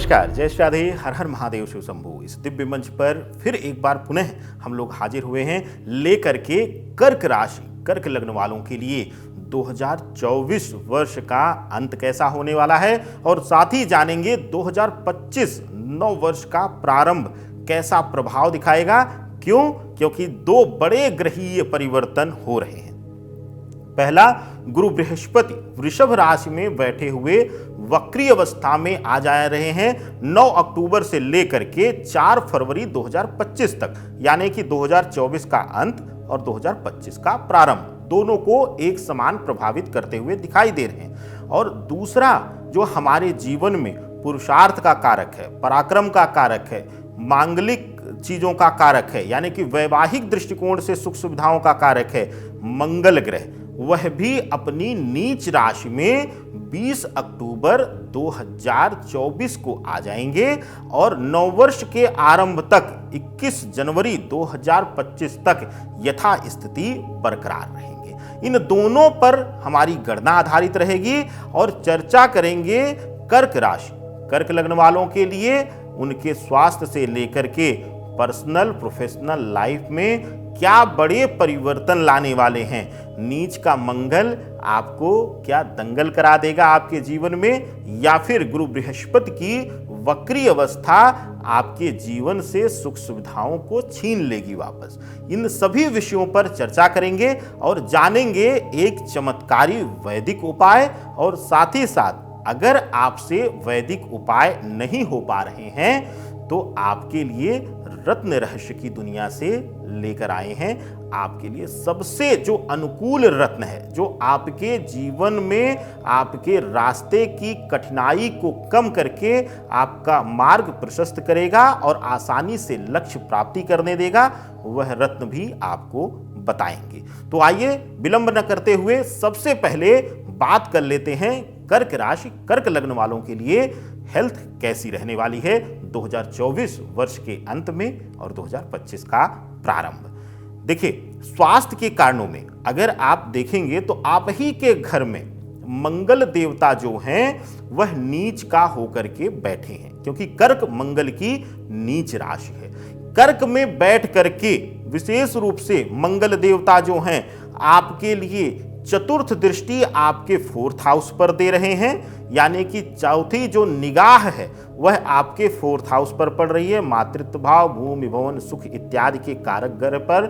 नमस्कार, जय श्री राधे, हर हर महादेव शिव शंभू। इस दिव्य मंच पर फिर एक बार पुनः हम लोग हाजिर हुए हैं लेकर के कर्क राशि, कर्क लग्न वालों के लिए 2024 वर्ष का अंत कैसा होने वाला है और साथ ही जानेंगे 2025 नव वर्ष का प्रारंभ कैसा प्रभाव दिखाएगा। क्यों? क्योंकि दो बड़े ग्रहीय परिवर्तन हो रहे हैं। पहला, गुरु बृहस्पति वृषभ राशि में बैठे हुए वक्री अवस्था में आ जा रहे हैं 9 अक्टूबर से लेकर के 4 फरवरी 2025 तक, यानी कि 2024 का अंत और 2025 का प्रारंभ दोनों को एक समान प्रभावित करते हुए दिखाई दे रहे हैं। और दूसरा, जो हमारे जीवन में पुरुषार्थ का कारक है, पराक्रम का कारक है, मांगलिक चीजों का कारक है, यानी कि वैवाहिक दृष्टिकोण से सुख सुविधाओं का कारक है, मंगल ग्रह, वह भी अपनी नीच राशि में 20 अक्टूबर 2024 को आ जाएंगे और नववर्ष के आरंभ तक 21 जनवरी 2025 तक यथास्थिति बरकरार रहेंगे। इन दोनों पर हमारी गणना आधारित रहेगी और चर्चा करेंगे कर्क राशि, कर्क लग्न वालों के लिए उनके स्वास्थ्य से लेकर के पर्सनल प्रोफेशनल लाइफ में क्या बड़े परिवर्तन लाने वाले हैं। नीच का मंगल आपको क्या दंगल करा देगा आपके जीवन में, या फिर गुरु बृहस्पति की वक्री अवस्था आपके जीवन से सुख सुविधाओं को छीन लेगी वापस। इन सभी विषयों पर चर्चा करेंगे और जानेंगे एक चमत्कारी वैदिक उपाय। और साथ ही साथ अगर आपसे वैदिक उपाय नहीं हो पा रहे हैं तो आपके लिए रत्न रहस्य की दुनिया से लेकर आए हैं आपके लिए सबसे जो अनुकूल रत्न है, जो आपके जीवन में आपके रास्ते की कठिनाई को कम करके आपका मार्ग प्रशस्त करेगा और आसानी से लक्ष्य प्राप्ति करने देगा, वह रत्न भी आपको बताएंगे। तो आइए विलंब न करते हुए सबसे पहले बात कर लेते हैं कर्क राशि, कर्क लग्न वालों के लिए हेल्थ कैसी रहने वाली है 2024 वर्ष के अंत में और 2025 का प्रारंभ। देखिए, स्वास्थ्य के कारणों में अगर आप देखेंगे तो आप ही के घर में मंगल देवता जो हैं वह नीच का होकर के बैठे हैं, क्योंकि कर्क मंगल की नीच राशि है। कर्क में बैठ करके विशेष रूप से मंगल देवता जो हैं आपके लिए चतुर्थ दृष्टि आपके 4th हाउस पर दे रहे हैं, यानी कि चौथी जो निगाह है वह आपके 4th हाउस पर पड़ रही है, मातृत्व भाव, भूमि भवन सुख इत्यादि के कारक ग्रह पर।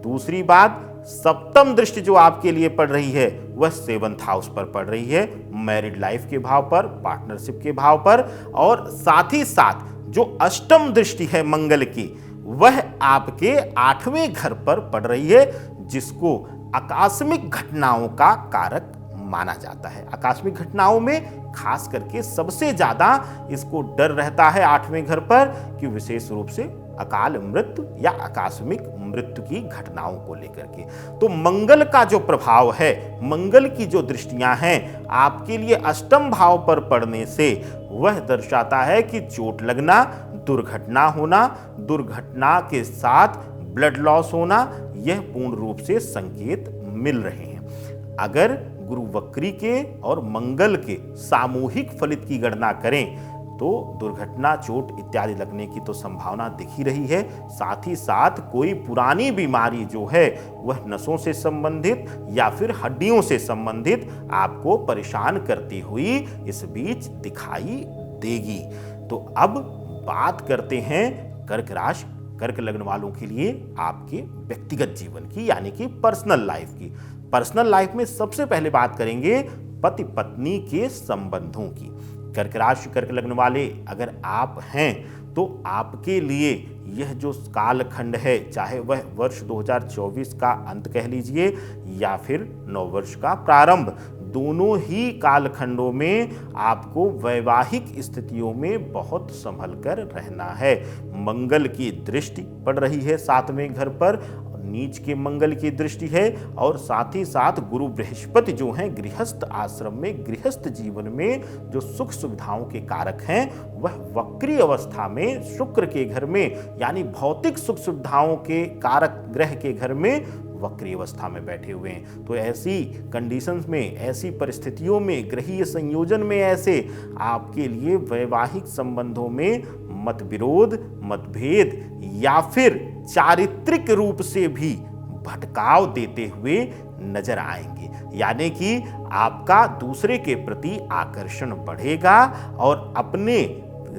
दूसरी बात, सप्तम दृष्टि जो आपके लिए पड़ रही है वह 7th हाउस पर पड़ रही है, मैरिड लाइफ के भाव पर, पार्टनरशिप के भाव पर। और साथ ही साथ जो अष्टम दृष्टि है मंगल की वह आपके 8वें घर पर पड़ रही है, जिसको आकस्मिक घटनाओं का कारक माना जाता है। आकस्मिक घटनाओं में खास करके सबसे ज्यादा इसको डर रहता है 8वें घर पर कि विशेष रूप से अकाल मृत्यु या आकस्मिक मृत्यु की घटनाओं को लेकर के। तो मंगल का जो प्रभाव है, मंगल की जो दृष्टियां हैं आपके लिए अष्टम भाव पर पड़ने से वह दर्शाता है कि चोट लगना, दुर्घटना होना, दुर्घटना के साथ ब्लड लॉस होना, यह पूर्ण रूप से संकेत मिल रहे हैं। अगर गुरु वक्री के और मंगल के सामूहिक फलित की गणना करें तो दुर्घटना, चोट इत्यादि लगने की तो संभावना दिख ही रही है। साथ ही साथ कोई पुरानी बीमारी जो है वह नसों से संबंधित या फिर हड्डियों से संबंधित आपको परेशान करती हुई इस बीच दिखाई देगी। तो अब बात करते हैं कर्क राशि, कर्क लग्न वालों के लिए आपके व्यक्तिगत जीवन की, यानी कि पर्सनल लाइफ की। पर्सनल लाइफ में सबसे पहले बात करेंगे पति पत्नी के संबंधों की। कर्क राशि, कर्क लग्न वाले अगर आप हैं तो आपके लिए यह जो कालखंड है, चाहे वह वर्ष 2024 का अंत कह लीजिए या फिर नववर्ष का प्रारंभ, दोनों ही कालखंडों में आपको वैवाहिक स्थितियों में बहुत संभल कर रहना है। मंगल की दृष्टि पड़ रही है 7वें घर पर, नीच के मंगल की दृष्टि है। और साथ ही साथ गुरु बृहस्पति जो हैं गृहस्थ आश्रम में, गृहस्थ जीवन में जो सुख सुविधाओं के कारक हैं वह वक्री अवस्था में शुक्र के घर में, यानी भौतिक सुख सुविधाओं के कारक ग्रह के घर में वक्री अवस्था में बैठे हुए हैं। तो ऐसी कंडीशंस में, ऐसी परिस्थितियों में, ग्रहीय संयोजन में ऐसे आपके लिए वैवाहिक संबंधों में मतविरोध, मतभेद या फिर चारित्रिक रूप से भी भटकाव देते हुए नजर आएंगे। यानी कि आपका दूसरे के प्रति आकर्षण बढ़ेगा और अपने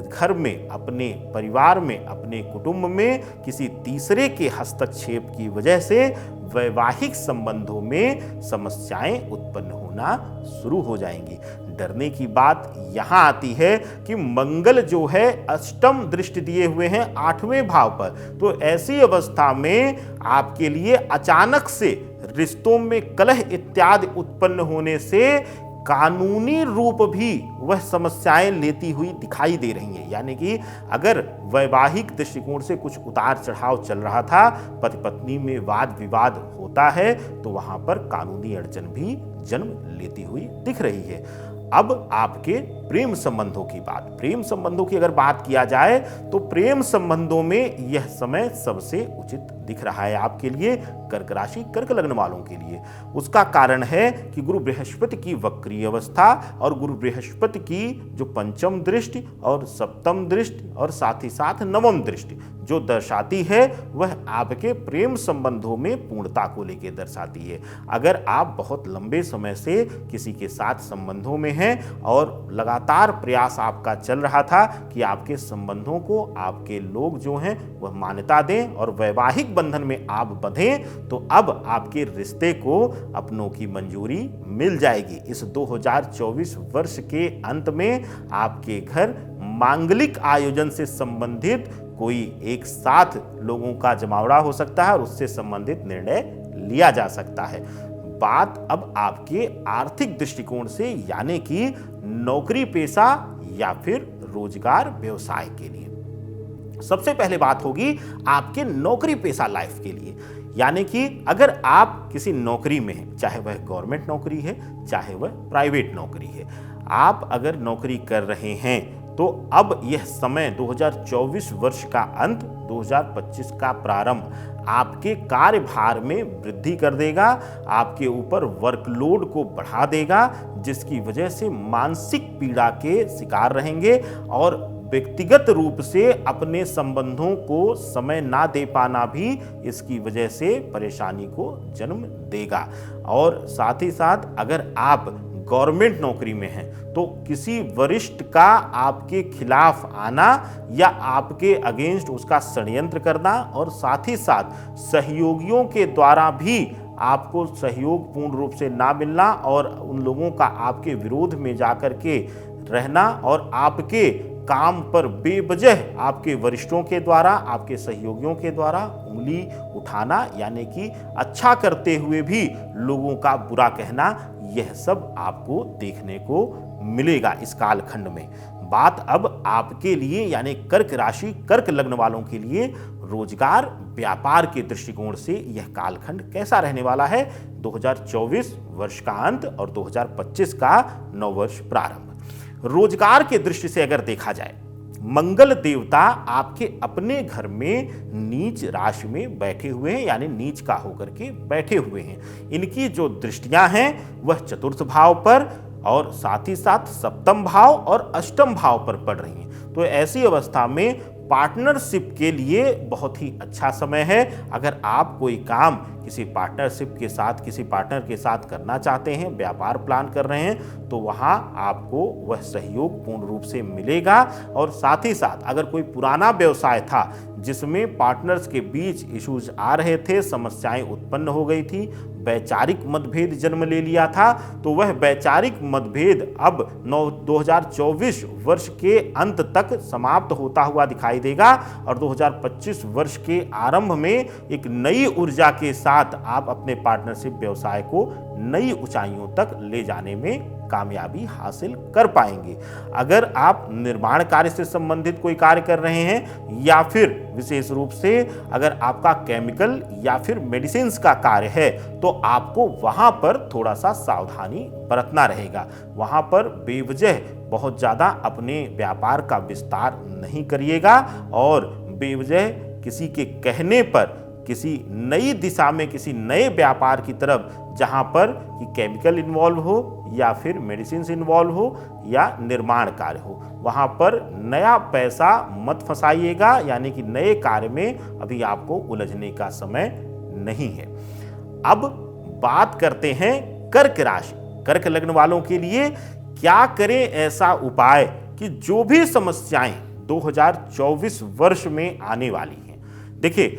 घर में, अपने परिवार में, अपने कुटुंब में किसी तीसरे के हस्तक्षेप की वजह से वैवाहिक संबंधों में समस्याएं उत्पन्न होना शुरू हो जाएंगी। डरने की बात यहां आती है कि मंगल जो है अष्टम दृष्टि दिए हुए हैं 8वें भाव पर, तो ऐसी अवस्था में आपके लिए अचानक से रिश्तों में कलह इत्यादि उत्पन्न होने से कानूनी रूप भी वह समस्याएं लेती हुई दिखाई दे रही हैं। यानी कि अगर वैवाहिक दृष्टिकोण से कुछ उतार चढ़ाव चल रहा था, पति पत्नी में वाद विवाद होता है, तो वहां पर कानूनी अड़चन भी जन्म लेती हुई दिख रही है। अब आपके प्रेम संबंधों की बात, प्रेम संबंधों की अगर बात किया जाए तो प्रेम संबंधों में यह समय सबसे उचित दिख रहा है आपके लिए, कर्क राशि कर्क लग्न वालों के लिए। उसका कारण है कि गुरु बृहस्पति की वक्री अवस्था और गुरु बृहस्पति की जो पंचम दृष्टि और सप्तम दृष्टि और साथ ही साथ नवम दृष्टि जो दर्शाती है, वह आपके प्रेम संबंधों में पूर्णता को लेकर दर्शाती है। अगर आप बहुत लंबे समय से किसी के साथ संबंधों में हैं और लगातार प्रयास आपका चल रहा था कि आपके संबंधों को आपके लोग जो हैं वह मान्यता दें और वैवाहिक बंधन में आप बंधें, तो अब आपके रिश्ते को अपनों की मंजूरी मिल जाएगी। इस 2024 वर्ष के अंत में आपके घर मांगलिक आयोजन से संबंधित कोई एक साथ लोगों का जमावड़ा हो सकता है और उससे संबंधित निर्णय लिया जा सकता है। बात अब आपके आर्थिक दृष्टिकोण से, यानी कि नौकरी पेशा या फिर रोजगार व्यवसाय के लिए। सबसे पहले बात होगी आपके नौकरी पेशा लाइफ के लिए। यानी कि अगर आप किसी नौकरी में हैं, चाहे वह गवर्नमेंट नौकरी है चाहे वह प्राइवेट नौकरी है, आप अगर नौकरी कर रहे हैं तो अब यह समय 2024 वर्ष का अंत, 2025 का प्रारंभ आपके कार्यभार में वृद्धि कर देगा, आपके ऊपर वर्कलोड को बढ़ा देगा, जिसकी वजह से मानसिक पीड़ा के शिकार रहेंगे और व्यक्तिगत रूप से अपने संबंधों को समय ना दे पाना भी इसकी वजह से परेशानी को जन्म देगा। और साथ ही साथ अगर आप गवर्नमेंट नौकरी में हैं तो किसी वरिष्ठ का आपके खिलाफ आना या आपके अगेंस्ट उसका षड्यंत्र करना और साथ ही साथ सहयोगियों के द्वारा भी आपको सहयोग पूर्ण रूप से ना मिलना और उन लोगों का आपके विरोध में जाकर के रहना और आपके काम पर बेवजह आपके वरिष्ठों के द्वारा, आपके सहयोगियों के द्वारा उंगली उठाना, यानी कि अच्छा करते हुए भी लोगों का बुरा कहना, यह सब आपको देखने को मिलेगा इस कालखंड में। बात अब आपके लिए यानी कर्क राशि कर्क लग्न वालों के लिए रोजगार व्यापार के दृष्टिकोण से यह कालखंड कैसा रहने वाला है, 2024 वर्ष का अंत और 2025 का नव वर्ष प्रारंभ। रोजगार के दृष्टि से अगर देखा जाए, मंगल देवता आपके अपने घर में नीच राशि में बैठे हुए हैं, यानी नीच का होकर के बैठे हुए हैं। इनकी जो दृष्टियां हैं वह चतुर्थ भाव पर और साथ ही साथ सप्तम भाव और अष्टम भाव पर पड़ रही हैं। तो ऐसी अवस्था में पार्टनरशिप के लिए बहुत ही अच्छा समय है। अगर आप कोई काम किसी पार्टनरशिप के साथ, किसी पार्टनर के साथ करना चाहते हैं, व्यापार प्लान कर रहे हैं, तो वहाँ आपको वह सहयोग पूर्ण रूप से मिलेगा। और साथ ही साथ अगर कोई पुराना व्यवसाय था जिसमें पार्टनर्स के बीच इश्यूज आ रहे थे, समस्याएं उत्पन्न हो गई थी, वैचारिक मतभेद जन्म ले लिया था, तो वह वैचारिक मतभेद अब 2024 वर्ष के अंत तक समाप्त होता हुआ दिखाई देगा और 2025 वर्ष के आरंभ में एक नई ऊर्जा के साथ आप अपने पार्टनरशिप व्यवसाय को नई ऊंचाइयों तक ले जाने में कामयाबी हासिल कर पाएंगे। अगर आप निर्माण कार्य से संबंधित कोई कार्य कर रहे हैं या फिर विशेष रूप से अगर आपका केमिकल या फिर मेडिसिन्स का कार्य है, तो आपको वहां पर थोड़ा सा सावधानी बरतना रहेगा। वहां पर बेवजह बहुत ज़्यादा अपने व्यापार का विस्तार नहीं करिएगा और बेवजह किसी के कहने पर किसी नई दिशा में, किसी नए व्यापार की तरफ, जहां पर कि केमिकल इन्वॉल्व हो या फिर मेडिसिन इन्वॉल्व हो या निर्माण कार्य हो, वहां पर नया पैसा मत फंसाइएगा। यानी कि नए कार्य में अभी आपको उलझने का समय नहीं है। अब बात करते हैं कर्क राशि, कर्क लग्न वालों के लिए क्या करें ऐसा उपाय कि जो भी समस्याएं 2024 वर्ष में आने वाली हैं। देखिए,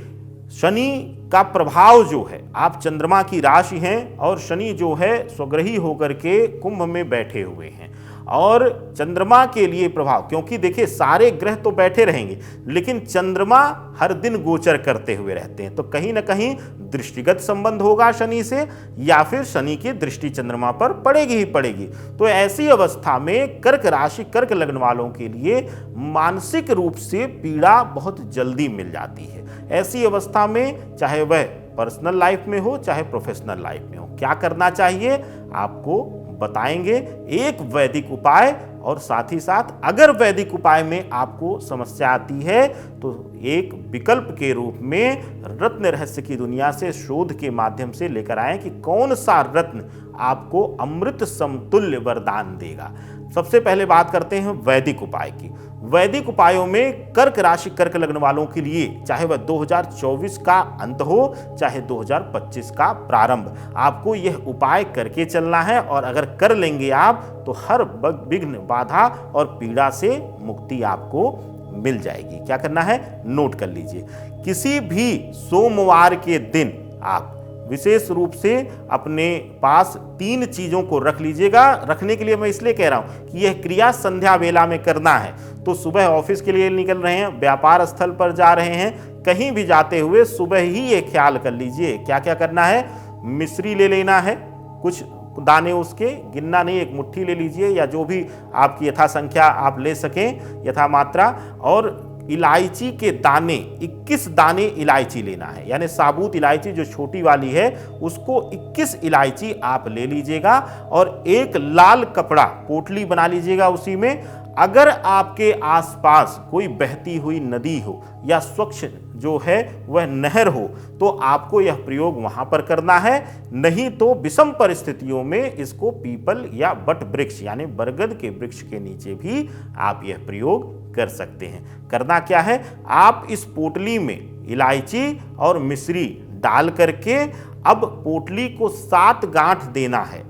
शनि का प्रभाव जो है, आप चंद्रमा की राशि हैं और शनि जो है स्वग्रही होकर के कुंभ में बैठे हुए हैं। और चंद्रमा के लिए प्रभाव, क्योंकि देखिए सारे ग्रह तो बैठे रहेंगे लेकिन चंद्रमा हर दिन गोचर करते हुए रहते हैं, तो कहीं ना कहीं दृष्टिगत संबंध होगा शनि से, या फिर शनि की दृष्टि चंद्रमा पर पड़ेगी ही पड़ेगी। तो ऐसी अवस्था में कर्क राशि, कर्क लग्न वालों के लिए मानसिक रूप से पीड़ा बहुत जल्दी मिल जाती है। ऐसी अवस्था में चाहे वह पर्सनल लाइफ में हो चाहे प्रोफेशनल लाइफ में हो, क्या करना चाहिए आपको बताएंगे एक वैदिक उपाय। और साथ ही साथ अगर वैदिक उपाय में आपको समस्या आती है तो एक विकल्प के रूप में रत्न रहस्य की दुनिया से शोध के माध्यम से लेकर आए कि कौन सा रत्न आपको अमृत समतुल्य वरदान देगा। सबसे पहले बात करते हैं वैदिक उपाय की। वैदिक उपायों में कर्क राशि, कर्क लग्न वालों के लिए चाहे वह 2024 का अंत हो चाहे 2025 का प्रारंभ, आपको यह उपाय करके चलना है। और अगर कर लेंगे आप तो हर विघ्न, बाधा और पीड़ा से मुक्ति आपको मिल जाएगी। क्या करना है, नोट कर लीजिए। किसी भी सोमवार के दिन आप विशेष रूप से अपने पास 3 चीजों को रख लीजिएगा। रखने के लिए मैं इसलिए कह रहा हूं कि यह क्रिया संध्या वेला में करना है। तो सुबह ऑफिस के लिए निकल रहे हैं, व्यापार स्थल पर जा रहे हैं, कहीं भी जाते हुए सुबह ही ये ख्याल कर लीजिए क्या क्या करना है। मिश्री ले लेना है, कुछ दाने उसके, गिनना नहीं, एक मुट्ठी ले लीजिए या जो भी आपकी यथा संख्या आप ले सकें, यथा मात्रा। और इलायची के दाने, 21 दाने इलायची लेना है, यानी साबुत इलायची जो छोटी वाली है उसको 21 इलायची आप ले लीजिएगा। और एक लाल कपड़ा, पोटली बना लीजिएगा उसी में। अगर आपके आसपास कोई बहती हुई नदी हो या स्वच्छ जो है वह नहर हो तो आपको यह प्रयोग वहां पर करना है। नहीं तो विषम परिस्थितियों में इसको पीपल या बट वृक्ष यानी बरगद के वृक्ष के नीचे भी आप यह प्रयोग कर सकते हैं। करना क्या है, आप इस पोटली में इलायची और मिश्री डाल करके अब पोटली को 7 गांठ देना है।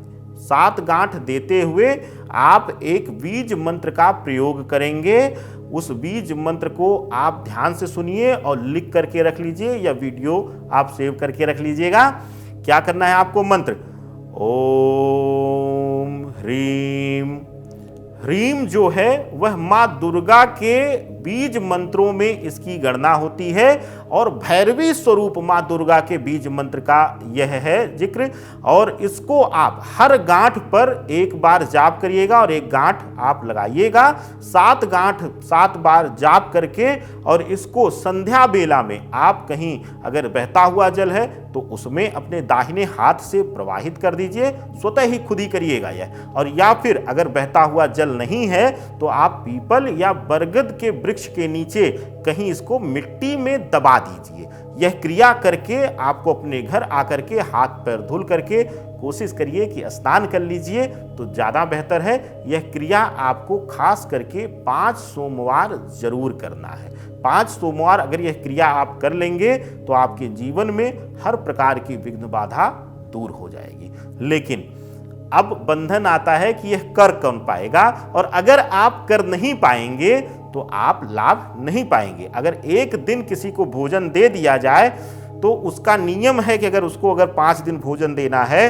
7 गांठ देते हुए आप एक बीज मंत्र का प्रयोग करेंगे। उस बीज मंत्र को आप ध्यान से सुनिए और लिख करके रख लीजिए या वीडियो आप सेव करके रख लीजिएगा। क्या करना है आपको, मंत्र ओम ह्रीम। ह्रीम जो है वह मां दुर्गा के बीज मंत्रों में इसकी गणना होती है और भैरवी स्वरूप मां दुर्गा के बीज मंत्र का यह है जिक्र। और इसको आप हर गांठ पर एक बार जाप करिएगा और एक गांठ आप लगाइएगा। 7 गांठ 7 बार जाप करके और इसको संध्या बेला में आप कहीं अगर बहता हुआ जल है तो उसमें अपने दाहिने हाथ से प्रवाहित कर दीजिए, स्वतः ही खुद ही करिएगा यह। और या फिर अगर बहता हुआ जल नहीं है तो आप पीपल या बरगद के वृक्ष के नीचे कहीं इसको मिट्टी में दबा दीजिए। यह क्रिया करके आपको अपने घर आकर के हाथ पैर धुल करके कोशिश करिए कि स्नान कर लीजिए तो ज़्यादा बेहतर है। यह क्रिया आपको खास करके 5 सोमवार जरूर करना है। 5 सोमवार अगर यह क्रिया आप कर लेंगे तो आपके जीवन में हर प्रकार की विघ्न बाधा दूर हो जाएगी। लेकिन अब बंधन आता है कि यह कर कौन पाएगा, और अगर आप कर नहीं पाएंगे तो आप लाभ नहीं पाएंगे। अगर एक दिन किसी को भोजन दे दिया जाए तो उसका नियम है कि अगर उसको 5 दिन भोजन देना है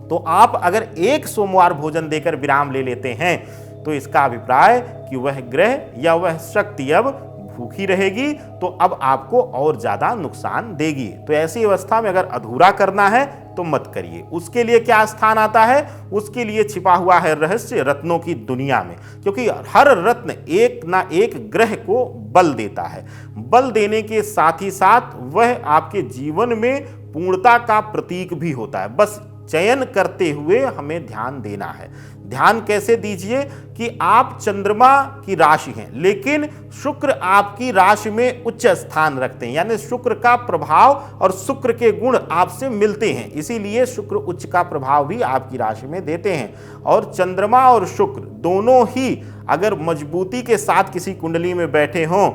तो आप अगर 1 सोमवार भोजन देकर विराम ले लेते हैं तो इसका अभिप्राय कि वह ग्रह या वह शक्ति अब भूखी रहेगी तो अब आपको और ज्यादा नुकसान देगी। तो ऐसी अवस्था में अगर अधूरा करना है तो मत करिए। उसके लिए क्या स्थान आता है, उसके लिए छिपा हुआ है रहस्य रत्नों की दुनिया में, क्योंकि हर रत्न एक ना एक ग्रह को बल देता है। बल देने के साथ ही साथ वह आपके जीवन में पूर्णता का प्रतीक भी होता है। बस चयन करते हुए हमें ध्यान देना है। ध्यान कैसे दीजिए कि आप चंद्रमा की राशि हैं, लेकिन शुक्र आपकी राशि में उच्च स्थान रखते हैं, यानी शुक्र का प्रभाव और शुक्र के गुण आपसे मिलते हैं, इसीलिए शुक्र उच्च का प्रभाव भी आपकी राशि में देते हैं। और चंद्रमा और शुक्र दोनों ही अगर मजबूती के साथ किसी कुंडली में बैठे हों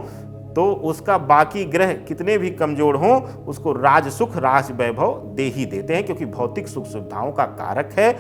तो उसका बाकी ग्रह कितने भी कमजोर हों उसको राज सुख राज वैभव दे ही देते हैं, क्योंकि भौतिक सुख सुविधाओं का कारक है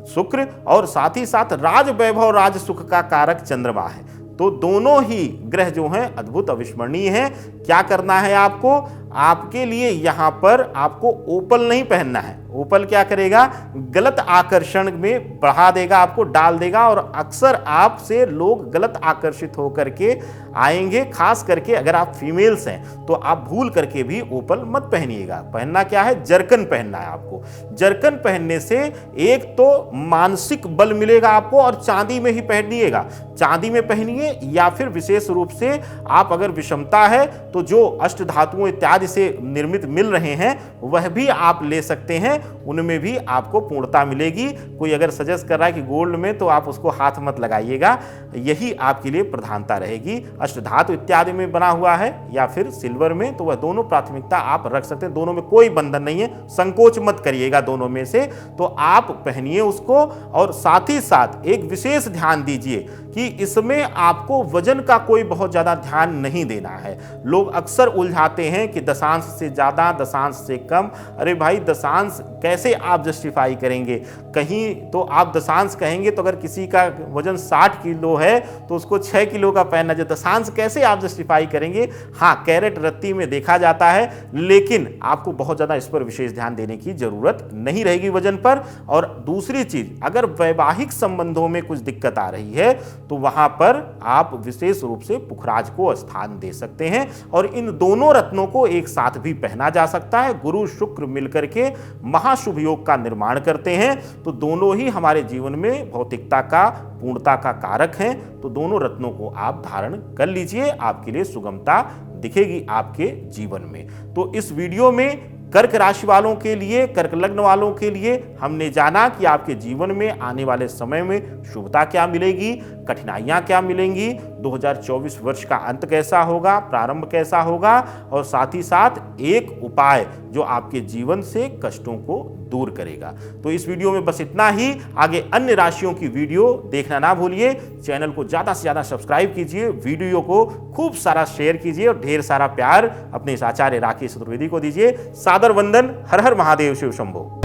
शुक्र और साथ ही साथ राज वैभव राज सुख का कारक चंद्रमा है। तो दोनों ही ग्रह जो हैं अद्भुत अविस्मरणीय हैं। क्या करना है आपको, आपके लिए यहां पर आपको ओपल नहीं पहनना है। ओपल क्या करेगा, गलत आकर्षण में बढ़ा देगा, आपको डाल देगा और अक्सर आपसे लोग गलत आकर्षित होकर के आएंगे। खास करके अगर आप फीमेल्स हैं तो आप भूल करके भी ओपल मत पहनिएगा। पहनना क्या है, जरकन पहनना है आपको। जरकन पहनने से एक तो मानसिक बल मिलेगा आपको, और चांदी में ही पहनिएगा, चांदी में पहनिए, या फिर विशेष रूप से आप अगर विषमता है तो जो अष्ट धातुओं इत्यादि से निर्मित मिल रहे हैं वह भी आप ले सकते हैं, उनमें भी आपको पूर्णता मिलेगी। कोई अगर सजेस्ट कर रहा है कि गोल्ड में, तो आप उसको हाथ मत लगाइएगा, यही आपके लिए प्रधानता रहेगी। अष्टधातु इत्यादि में बना हुआ है या फिर सिल्वर में, तो वह दोनों प्राथमिकता आप रख सकते हैं, दोनों में कोई बंधन नहीं है, संकोच मत करिएगा दोनों में से। तो आप पहनिए उसको, और साथ ही साथ एक विशेष ध्यान दीजिए कि इसमें आपको वजन का कोई बहुत ज्यादा ध्यान नहीं देना है। लोग अक्सर उलझाते हैं कि दशांश से ज्यादा, दशांश से कम। अरे भाई, दशांश कैसे आप जस्टिफाई करेंगे? कहीं तो आप दशांश कहेंगे तो अगर किसी का वजन 60 किलो है तो उसको 6 किलो का पहनना चाहिए। दशांश कैसे आप जस्टिफाई करेंगे? हाँ, कैरेट रत्ती में देखा जाता है, लेकिन आपको बहुत ज्यादा इस पर विशेष ध्यान देने की जरूरत नहीं रहेगी वजन पर। और दूसरी चीज, अगर वैवाहिक संबंधों में कुछ दिक्कत आ रही है तो वहां पर आप विशेष रूप से पुखराज को स्थान दे सकते हैं, और इन दोनों रत्नों को एक साथ भी पहना जा सकता है। गुरु शुक्र मिलकर के महाशुभ योग का निर्माण करते हैं, तो दोनों ही हमारे जीवन में भौतिकता का, पूर्णता का कारक हैं। तो दोनों रत्नों को आप धारण कर लीजिए, आपके लिए सुगमता दिखेगी आपके जीवन में। तो इस वीडियो में कर्क राशि वालों के लिए, कर्क लग्न वालों के लिए हमने जाना कि आपके जीवन में आने वाले समय में शुभता क्या मिलेगी, कठिनाइयां क्या मिलेंगी, 2024 वर्ष का अंत कैसा होगा, प्रारंभ कैसा होगा, और साथ ही साथ एक उपाय जो आपके जीवन से कष्टों को दूर करेगा। तो इस वीडियो में बस इतना ही। आगे अन्य राशियों की वीडियो देखना ना भूलिए। चैनल को ज्यादा से ज्यादा सब्सक्राइब कीजिए, वीडियो को खूब सारा शेयर कीजिए और ढेर सारा प्यार अपने इस आचार्य राकेश चतुर्वेदी को दीजिए। सादर वंदन। हर हर महादेव, शिव शंभो।